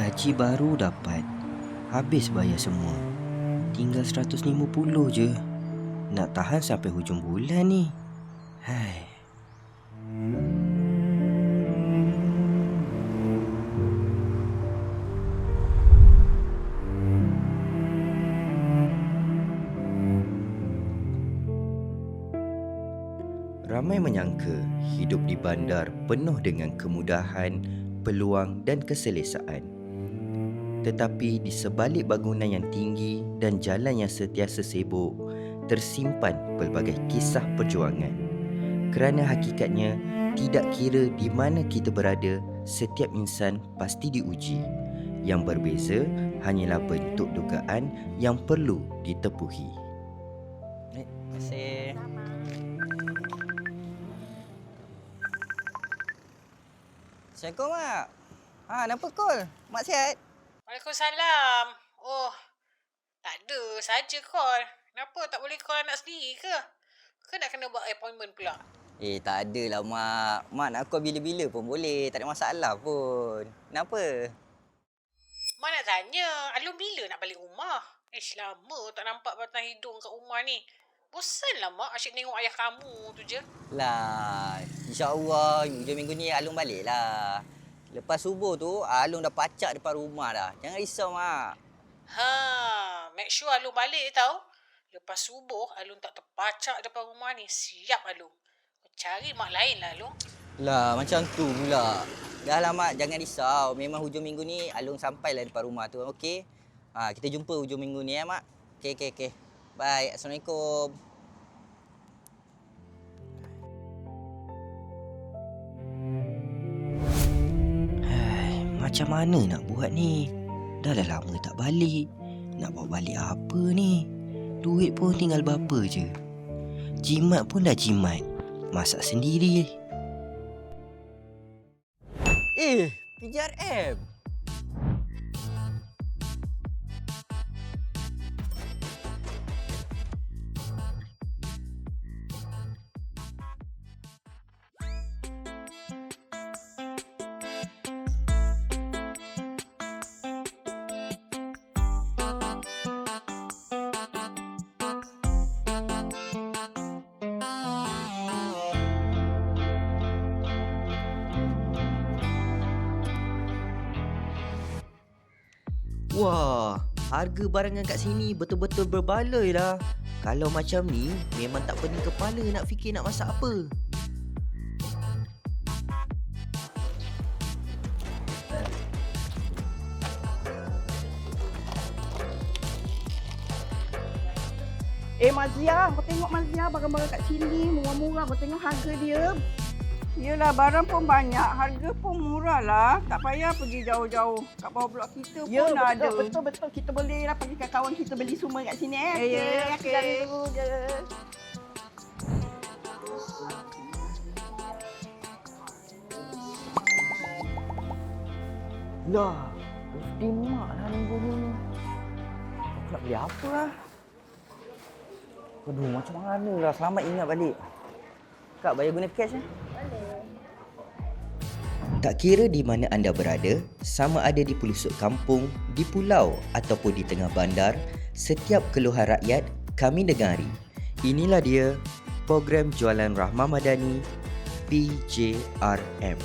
Gaji baru dapat, habis bayar semua. Tinggal 150 je. Nak tahan sampai hujung bulan ni. Hai. Ramai menyangka hidup di bandar penuh dengan kemudahan, peluang dan keselesaan. Tetapi di sebalik bangunan yang tinggi dan jalan yang sentiasa sibuk, tersimpan pelbagai kisah perjuangan. Kerana hakikatnya, tidak kira di mana kita berada, setiap insan pasti diuji. Yang berbeza hanyalah bentuk dugaan yang perlu ditepuhi. Terima kasih. Assalamualaikum, Mak. Kenapa call? Mak sihat? Waalaikumsalam. Oh, tak ada saja call. Kenapa tak boleh call anak sendiri ke? Ke nak kena buat appointment pula? Tak adalah, Mak. Mak nak call bila-bila pun boleh. Tak ada masalah pun. Kenapa? Mak nak tanya, Alun bila nak balik rumah? Lama tak nampak batang hidung kat rumah ni. Bosanlah Mak asyik tengok ayah kamu tu je. Lah, insyaAllah hujung minggu ni Alung balik lah. Lepas subuh tu, Alung dah pacak depan rumah dah. Jangan risau, Mak. Make sure Alun balik tau. Lepas subuh, Alun tak terpacak depan rumah ni. Siap Alun. Kau cari mak lain lah Alun. Lah, macam tu pula. Dah lah, Mak. Jangan risau. Memang hujung minggu ni Alung sampailah depan rumah tu. Okey? Kita jumpa hujung minggu ni ya, Mak. Okey. Bye. Assalamualaikum. Macam mana nak buat ni? Dah lama tak balik. Nak bawa balik apa ni? Duit pun tinggal berapa je. Jimat pun dah jimat. Masak sendiri. PJRM. Wah, harga barangan kat sini betul-betul berbaloi lah. Kalau macam ni, memang tak pening kepala nak fikir nak masak apa. Mazia, kau tengok Mazia barang-barang kat sini murah-murah. Kau tengok harga dia. Yelah, barang pun banyak, harga pun murah lah. Tak payah pergi jauh-jauh. Kat bawah blok kita pun ada. Betul. Kita boleh lah panggilkan kawan kita beli semua kat sini. Okey. Jalan dulu je. Lah, birthday mak lah minggu ni. Aku nak beli apa lah? Aduh, macam mana lah. Selamat ingat balik. Kak, bayar guna cash eh? Tak kira di mana anda berada, sama ada di pelosok kampung, di pulau ataupun di tengah bandar, setiap keluhan rakyat kami dengari. Inilah dia program jualan Rahmah Madani PJRM.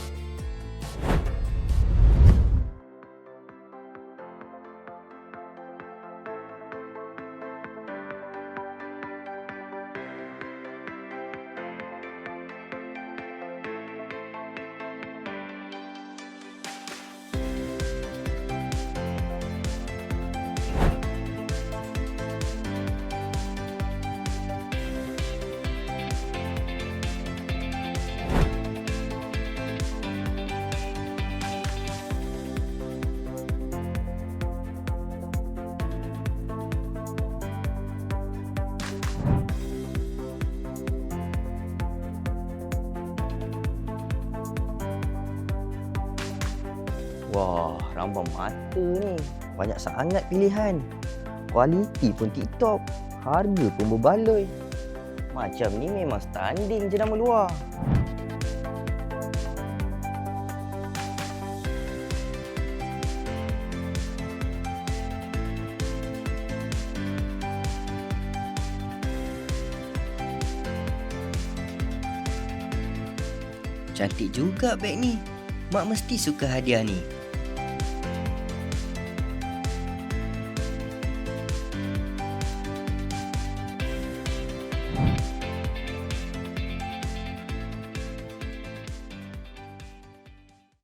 Wah, rambang mata ni. Banyak sangat pilihan. Kualiti pun TikTok. Harga pun berbaloi. Macam ni memang standing je nama luar. Cantik juga beg ni. Mak mesti suka hadiah ni.